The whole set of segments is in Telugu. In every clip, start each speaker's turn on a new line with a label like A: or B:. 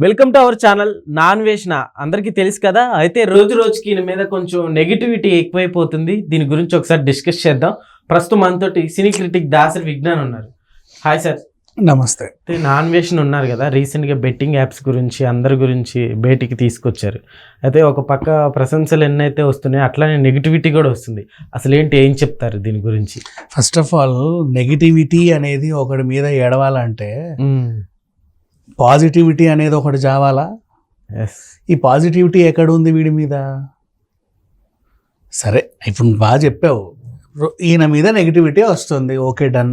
A: వెల్కమ్ టు అవర్ ఛానల్ నాన్ వేషణ. అందరికీ తెలుసు కదా. అయితే రోజు రోజుకి ఈయన మీద కొంచెం నెగిటివిటీ ఎక్కువైపోతుంది. దీని గురించి ఒకసారి డిస్కస్ చేద్దాం. ప్రస్తుతం మనతోటి సినీ క్రిటిక్ దాసరి విజ్ఞాన్ ఉన్నారు. Hi sir.
B: నమస్తే.
A: నాన్ వేషణ ఉన్నారు కదా, రీసెంట్గా బెట్టింగ్ యాప్స్ గురించి అందరి గురించి బయటికి తీసుకొచ్చారు. అయితే ఒక పక్క ప్రశంసలు ఎన్నైతే వస్తున్నాయో అట్లానే నెగిటివిటీ కూడా వస్తుంది. అసలు ఏంటి, ఏం చెప్తారు దీని గురించి?
B: ఫస్ట్ ఆఫ్ ఆల్ నెగిటివిటీ అనేది ఒకటి మీద ఎడవాలంటే పాజిటివిటీ అనేది ఒకటి చావాలా. ఈ పాజిటివిటీ ఎక్కడ ఉంది వీడి మీద? సరే, ఇప్పుడు బాగా చెప్పావు, ఈయన మీద నెగిటివిటీ వస్తుంది, ఓకే డన్.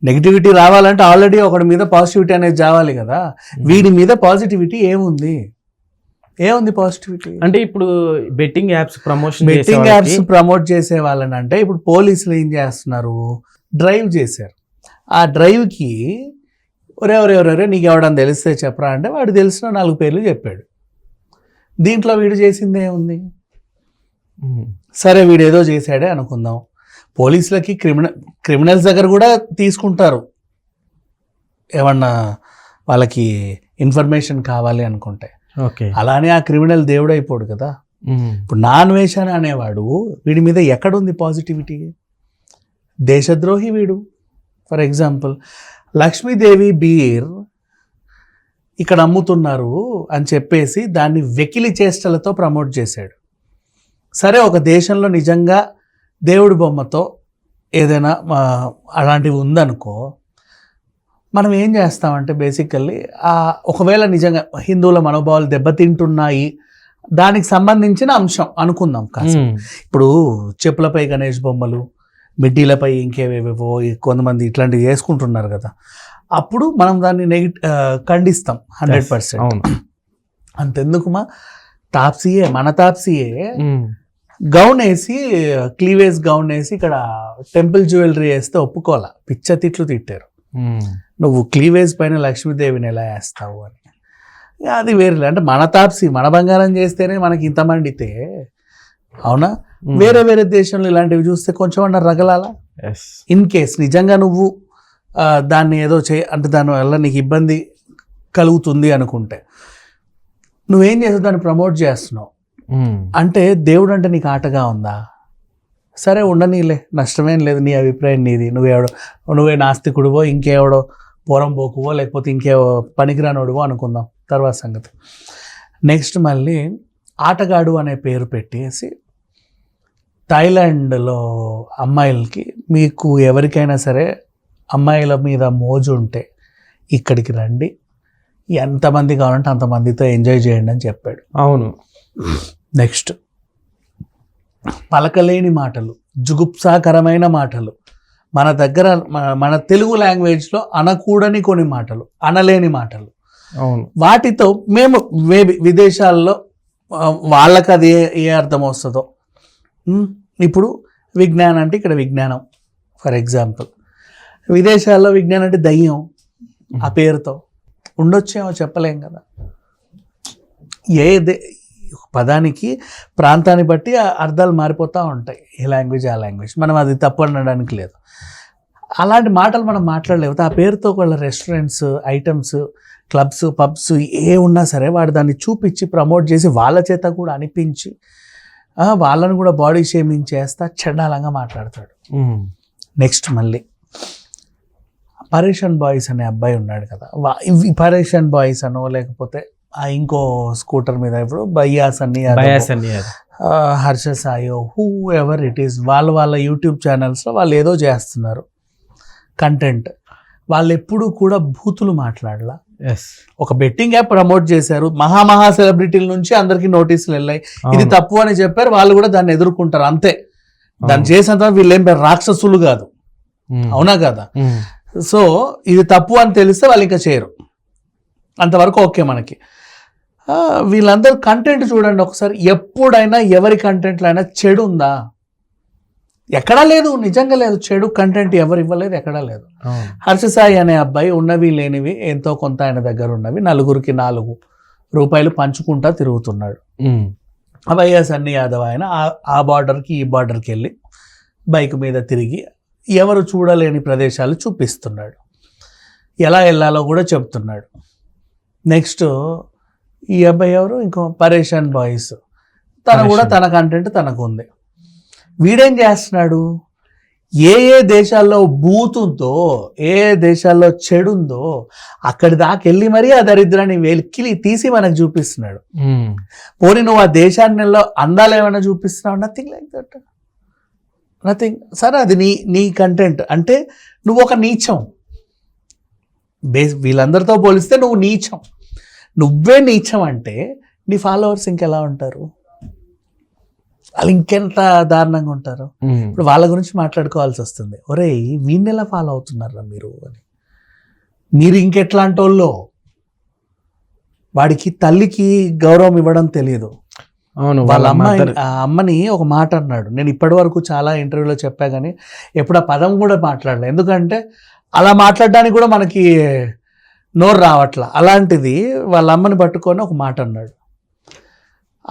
B: నెగిటివిటీ రావాలంటే ఆల్రెడీ ఒకటి మీద పాజిటివిటీ అనేది చావాలి కదా. వీడి మీద పాజిటివిటీ ఏముంది? పాజిటివిటీ అంటే
A: ఇప్పుడు బెట్టింగ్ యాప్స్
B: ప్రమోట్ చేసే వాళ్ళని అంటే ఇప్పుడు పోలీసులు ఏం చేస్తున్నారు, డ్రైవ్ చేశారు. ఆ డ్రైవ్కి ఒరే నీకు ఎవడని తెలిస్తే చెప్పరా అంటే వాడు తెలిసిన 4 పేర్లు చెప్పాడు. దీంట్లో వీడు చేసింది ఏముంది? సరే, వీడు ఏదో చేశాడే అనుకుందాం. పోలీసులకి క్రిమినల్స్ దగ్గర కూడా తీసుకుంటారు ఏమన్నా వాళ్ళకి ఇన్ఫర్మేషన్ కావాలి అనుకుంటే. అలానే ఆ క్రిమినల్ దేవుడు అయిపోడు కదా. ఇప్పుడు నాన్ వేషణ అనేవాడు వీడి మీద ఎక్కడుంది పాజిటివిటీ? దేశద్రోహి వీడు. ఫర్ ఎగ్జాంపుల్, లక్ష్మీదేవి బీర్ ఇక్కడ అమ్ముతున్నారు అని చెప్పేసి దాన్ని వెకిలి చేష్టలతో ప్రమోట్ చేశాడు. సరే, ఒక దేశంలో నిజంగా దేవుడి బొమ్మతో ఏదైనా అలాంటివి ఉందనుకో, మనం ఏం చేస్తామంటే బేసికల్లీ ఒకవేళ నిజంగా హిందువుల మనోభావాలు దెబ్బతింటున్నాయి దానికి సంబంధించిన అంశం అనుకుందాం కాదు. ఇప్పుడు చెప్పులపై గణేష్ బొమ్మలు, మిడ్డీలపై ఇంకేవేవో కొంతమంది ఇట్లాంటివి వేసుకుంటున్నారు కదా, అప్పుడు మనం దాన్ని ఖండిస్తాం 100%. అంతెందుకుమా, తాప్సీయే, మన తాప్సీయే గౌన్ వేసి, క్లీవేజ్ గౌన్ వేసి ఇక్కడ టెంపుల్ జ్యువెలరీ వేస్తే ఒప్పుకోవాలా, పిచ్చ తిట్లు తిట్టారు. నువ్వు క్లీవేజ్ పైన లక్ష్మీదేవిని ఎలా వేస్తావు అని. అది వేరే, అంటే మన తాప్సీ మన బంగారం చేస్తేనే మనకి ఇంత మండితే అవునా? వేరే వేరే దేశంలో ఇలాంటివి చూస్తే కొంచెం అన్న రగలాలా. ఇన్ కేస్ నిజంగా నువ్వు దాన్ని ఏదో అంటే దానివల్ల నీకు ఇబ్బంది కలుగుతుంది అనుకుంటే నువ్వేం చేస్తావు, దాన్ని ప్రమోట్ చేస్తున్నావు అంటే దేవుడు అంటే నీకు ఆటగా ఉందా? సరే, ఉండనీలే, నష్టమేం లేదు, నీ అభిప్రాయం నీది. నువ్వే నాస్తికుడివో, ఇంకేవడో పోరం పోకువో, లేకపోతే ఇంకే పనికిరానోడువో అనుకుందాం, తర్వాత సంగతి. నెక్స్ట్ మళ్ళీ ఆటగాడు అనే పేరు పెట్టేసి థాయిలాండ్లో అమ్మాయిలకి, మీకు ఎవరికైనా సరే అమ్మాయిల మీద మోజు ఉంటే ఇక్కడికి రండి, ఎంతమంది కావాలంటే అంతమందితో ఎంజాయ్ చేయండి అని చెప్పాడు.
A: అవును.
B: నెక్స్ట్, పలకలేని మాటలు, జుగుప్సాకరమైన మాటలు, మన దగ్గర మన తెలుగు లాంగ్వేజ్లో అనకూడని కొన్ని మాటలు, అనలేని మాటలు,
A: అవును,
B: వాటితో మేము విదేశాల్లో వాళ్ళకి అది ఏ అర్థం వస్తుందో. ఇప్పుడు విజ్ఞానం అంటే ఇక్కడ విజ్ఞానం, ఫర్ ఎగ్జాంపుల్ విదేశాల్లో విజ్ఞానం అంటే దయ్యం, ఆ పేరుతో ఉండొచ్చేమో చెప్పలేం కదా. పదానికి ప్రాంతాన్ని బట్టి అర్థాలు మారిపోతూ ఉంటాయి, ఏ లాంగ్వేజ్ ఆ లాంగ్వేజ్. మనం అది తప్పు అనడానికి లేదు. అలాంటి మాటలు మనం మాట్లాడలేవు. ఆ పేరుతో వాళ్ళ రెస్టారెంట్స్, ఐటమ్స్, క్లబ్స్, పబ్స్ ఏ ఉన్నా సరే వాడు దాన్ని చూపించి ప్రమోట్ చేసి వాళ్ళ చేత కూడా అనిపించి వాళ్ళని కూడా బాడీ షేమింగ్ చేస్తా చండాలంగా మాట్లాడతాడు. నెక్స్ట్ మళ్ళీ పరేషన్ బాయ్స్ అనే అబ్బాయి ఉన్నాడు కదా, పరేషన్ బాయ్స్ అనో లేకపోతే ఇంకో స్కూటర్ మీద ఇప్పుడు బయాస్ అని, హర్ష సాయో, హూ ఎవర్ ఇట్ ఈస్, వాళ్ళ యూట్యూబ్ ఛానల్స్లో వాళ్ళు ఏదో చేస్తున్నారు కంటెంట్. వాళ్ళు ఎప్పుడు కూడా బూతులు మాట్లాడలా. ఒక బెట్టింగ్ యాప్ ప్రమోట్ చేశారు, మహా సెలబ్రిటీల నుంచి అందరికి నోటీసులు వెళ్ళాయి, ఇది తప్పు అని చెప్పారు, వాళ్ళు కూడా దాన్ని ఎదుర్కొంటారు అంతే. దాన్ని చేసినంత వీళ్ళేం రాక్షసులు కాదు, అవునా కదా? సో ఇది తప్పు అని తెలిస్తే వాళ్ళు ఇంకా చేయరు, అంతవరకు ఓకే మనకి. వీళ్ళందరూ కంటెంట్ చూడండి ఒకసారి, ఎప్పుడైనా ఎవరి కంటెంట్లో అయినా చెడు ఉందా? ఎక్కడా లేదు, నిజంగా లేదు. చెడు కంటెంట్ ఎవరు ఇవ్వలేదు, ఎక్కడా లేదు. హర్ష సాయి అనే అబ్బాయి ఉన్నవి లేనివి ఎంతో కొంత ఆయన దగ్గర ఉన్నవి 4కి 4 రూపాయలు పంచుకుంటా తిరుగుతున్నాడు. అభయ్య సన్నీ యాదవ్ ఆయన ఆ బార్డర్కి ఈ బార్డర్కి వెళ్ళి బైక్ మీద తిరిగి ఎవరు చూడలేని ప్రదేశాలు చూపిస్తున్నాడు, ఎలా వెళ్ళాలో కూడా చెప్తున్నాడు. నెక్స్ట్ ఈ అబ్బాయి ఎవరు, ఇంకో పరేషాన్ బాయ్స్, తను కూడా తన కంటెంట్ తనకు ఉంది. వీడేం చేస్తున్నాడు, ఏ ఏ దేశాల్లో బూత్ ఉందో, ఏ ఏ దేశాల్లో చెడు ఉందో అక్కడి దాకా వెళ్ళి మరీ ఆ దరిద్రాన్ని వెలికి తీసి మనకు చూపిస్తున్నాడు. పోనీ నువ్వు ఆ దేశాన్ని అందాలు ఏమైనా చూపిస్తున్నావు? Nothing like that, nothing. సరే అది నీ కంటెంట్ అంటే నువ్వు ఒక నీచం. వీళ్ళందరితో పోలిస్తే నువ్వు నీచం. నువ్వే నీచం అంటే నీ ఫాలోవర్స్ ఇంకెలా ఉంటారు, వాళ్ళు ఇంకెంత దారుణంగా ఉంటారు. ఇప్పుడు వాళ్ళ గురించి మాట్లాడుకోవాల్సి వస్తుంది. ఒరే వీడిని ఎలా ఫాలో అవుతున్నారా మీరు అని. మీరు ఇంకెట్లాంటి వాళ్ళు, వాడికి తల్లికి గౌరవం ఇవ్వడం తెలియదు.
A: అవును,
B: వాళ్ళ అమ్మని ఒక మాట అన్నాడు. నేను ఇప్పటి వరకు చాలా ఇంటర్వ్యూలో చెప్పా కానీ ఎప్పుడు ఆ పదం కూడా మాట్లాడలే. ఎందుకంటే అలా మాట్లాడడానికి కూడా మనకి నోరు రావట్లా. అలాంటిది వాళ్ళ అమ్మని పట్టుకొని ఒక మాట అన్నాడు.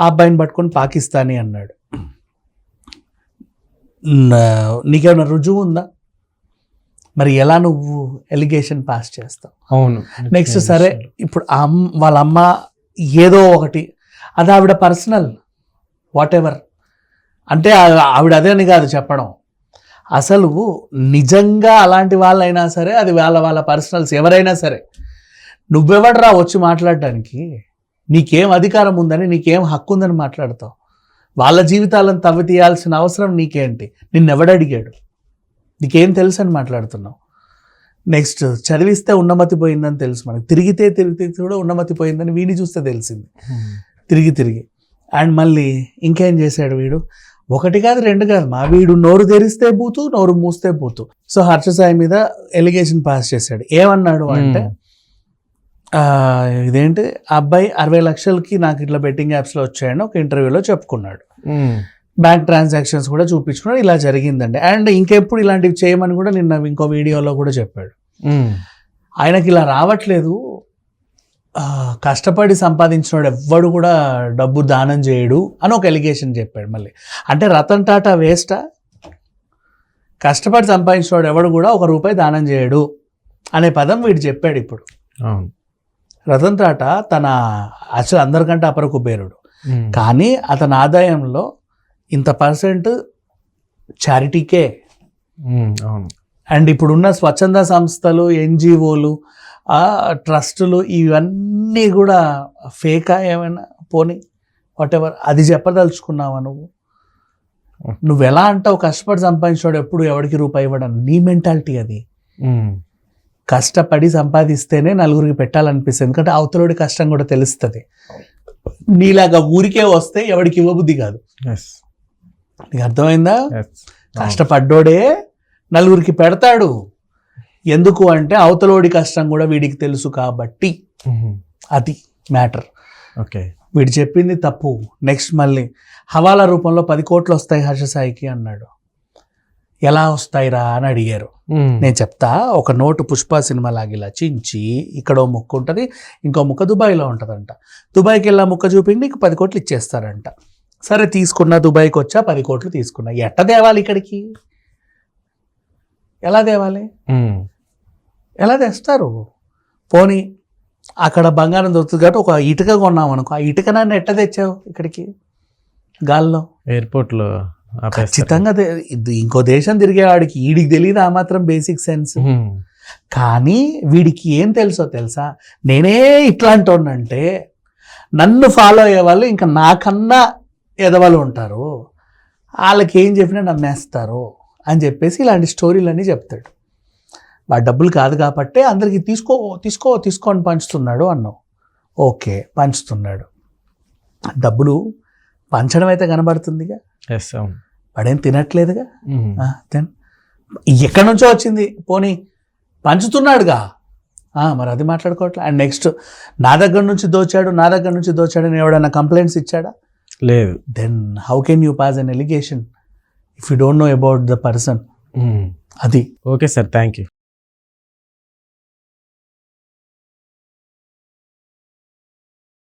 B: ఆ అబ్బాయిని పట్టుకొని పాకిస్తానీ అన్నాడు. నీకేమైనా రుజువు ఉందా? మరి ఎలా నువ్వు ఎలిగేషన్ పాస్ చేస్తావు?
A: అవును.
B: నెక్స్ట్ సరే, ఇప్పుడు వాళ్ళ అమ్మ ఏదో ఒకటి, అది ఆవిడ పర్సనల్, వాట్ ఎవర్ అంటే ఆవిడ అదే అని కాదు చెప్పడం. అసలు నిజంగా అలాంటి వాళ్ళైనా సరే అది వాళ్ళ పర్సనల్స్, ఎవరైనా సరే. నువ్వెవడరా వచ్చి మాట్లాడడానికి? నీకేం అధికారం ఉందని, నీకేం హక్కు ఉందని మాట్లాడతావు? వాళ్ళ జీవితాలను తవ్వి తీయాల్సిన అవసరం నీకేంటి? నిన్నెవడడిగాడు? నీకేం తెలుసు అని మాట్లాడుతున్నావు. నెక్స్ట్ చదివిస్తే ఉన్నమతి పోయిందని తెలుసు మనకి, తిరిగితే కూడా ఉన్నమతి పోయిందని వీడిని చూస్తే తెలిసింది. తిరిగి అండ్ మళ్ళీ ఇంకేం చేశాడు వీడు? ఒకటి కాదు రెండు కాదు, వీడు నోరు తెరిస్తే బూతు, నోరు మూస్తే బూతు. సో హర్ష సాయి మీద ఎలిగేషన్ పాస్ చేశాడు. ఏమన్నాడు అంటే, ఇదేంటి అబ్బాయి 60 లక్షలకి నాకు ఇట్లా బెట్టింగ్ యాప్స్లో వచ్చాయని ఒక ఇంటర్వ్యూలో చెప్పుకున్నాడు. బ్యాంక్ ట్రాన్సాక్షన్స్ కూడా చూపించుకున్నాడు, ఇలా జరిగిందండి. అండ్ ఇంకెప్పుడు ఇలాంటివి చేయమని కూడా నిన్న ఇంకో వీడియోలో కూడా చెప్పాడు. ఆయనకి ఇలా రావట్లేదు, కష్టపడి సంపాదించినాడు ఎవ్వడు కూడా డబ్బు దానం చేయడు అని ఒక ఎలిగేషన్ చెప్పాడు. మళ్ళీ అంటే రతన్ టాటా వేస్టా? కష్టపడి సంపాదించినాడు ఎవడు కూడా ₹1 దానం చేయడు అనే పదం వీడు చెప్పాడు ఇప్పుడు. రతన్ టాటా తన అసలు అందరికంటే అపర కుబేరుడు, కానీ అతని ఆదాయంలో ఇంత % చారిటీకే. అండ్ ఇప్పుడున్న స్వచ్ఛంద సంస్థలు, NGOలు, ట్రస్టులు ఇవన్నీ కూడా ఫేకా ఏమైనా? పోనీ వాట్ ఎవర్, అది చెప్పదలుచుకున్నావా నువ్వు? నువ్వు ఎలా అంటావు కష్టపడి సంపాదించాడు ఎప్పుడు ఎవరికి రూపాయి ఇవ్వడం? నీ మెంటాలిటీ అది. కష్టపడి సంపాదిస్తేనే నలుగురికి పెట్టాలనిపిస్తుంది, ఎందుకంటే అవతలోడి కష్టం కూడా తెలుస్తుంది. నీలాగా ఊరికే వస్తే ఎవరికి ఇవ్వబుద్ధి కాదు. నీకు అర్థమైందా? కష్టపడ్డోడే నలుగురికి పెడతాడు. ఎందుకు అంటే అవతలోడి కష్టం కూడా వీడికి తెలుసు కాబట్టి. అది మ్యాటర్.
A: ఓకే,
B: వీడు చెప్పింది తప్పు. నెక్స్ట్ మళ్ళీ హవాలా రూపంలో 10 కోట్లు వస్తాయి హర్ష సాయికి అన్నాడు. ఎలా వస్తాయిరా అని అడిగారు. నేను చెప్తా, ఒక నోటు పుష్ప సినిమా లాగా ఇలా చించి ఇక్కడ ముక్క ఉంటుంది, ఇంకో ముక్క దుబాయ్లో ఉంటుందంట. దుబాయ్కి వెళ్ళా ముక్క చూపిండి నీకు 10 కోట్లు ఇచ్చేస్తారంట. సరే తీసుకున్నా, దుబాయ్కి వచ్చా 10 కోట్లు తీసుకున్నా. ఎట్ట తేవాలి ఇక్కడికి? ఎలా తేవాలి? ఎలా తెస్తారు? పోనీ అక్కడ బంగారం దొరుకుతుంది కాబట్టి ఒక ఇటుక కొన్నాం అనుకో, ఆ ఇటుక నన్ను ఎట్ట తెచ్చావు ఇక్కడికి? గాల్లో,
A: ఎయిర్పోర్ట్లో
B: ఖచ్చితంగా. ఇంకో దేశం తిరిగేవాడికి వీడికి తెలియదు ఆ మాత్రం బేసిక్ సెన్స్. కానీ వీడికి ఏం తెలుసో తెలుసా? నేనే ఇట్లాంటి వాడినంటే నన్ను ఫాలో అయ్యే వాళ్ళు ఇంకా నాకన్నా ఎదవాళ్ళు ఉంటారు, వాళ్ళకి ఏం చెప్పినా నమ్మేస్తారు అని చెప్పేసి ఇలాంటి స్టోరీలన్నీ చెప్తాడు. వాడు డబ్బులు కాదు కాబట్టి అందరికీ తీసుకొని పంచుతున్నాడు అన్నావు. ఓకే, పంచుతున్నాడు. డబ్బులు పంచడం అయితే కనబడుతుందిగా, వాడేం తినట్లేదుగా. ఎక్కడి నుంచో వచ్చింది, పోనీ పంచుతున్నాడుగా, మరి అది మాట్లాడుకోవట్లే. అండ్ నెక్స్ట్ నా దగ్గర నుంచి దోచాడు అని ఎవడన్నా కంప్లైంట్స్ ఇచ్చాడా?
A: లేదు.
B: Then how can you pass an allegation if you don't know about the person? అది.
A: Okay sir, thank you.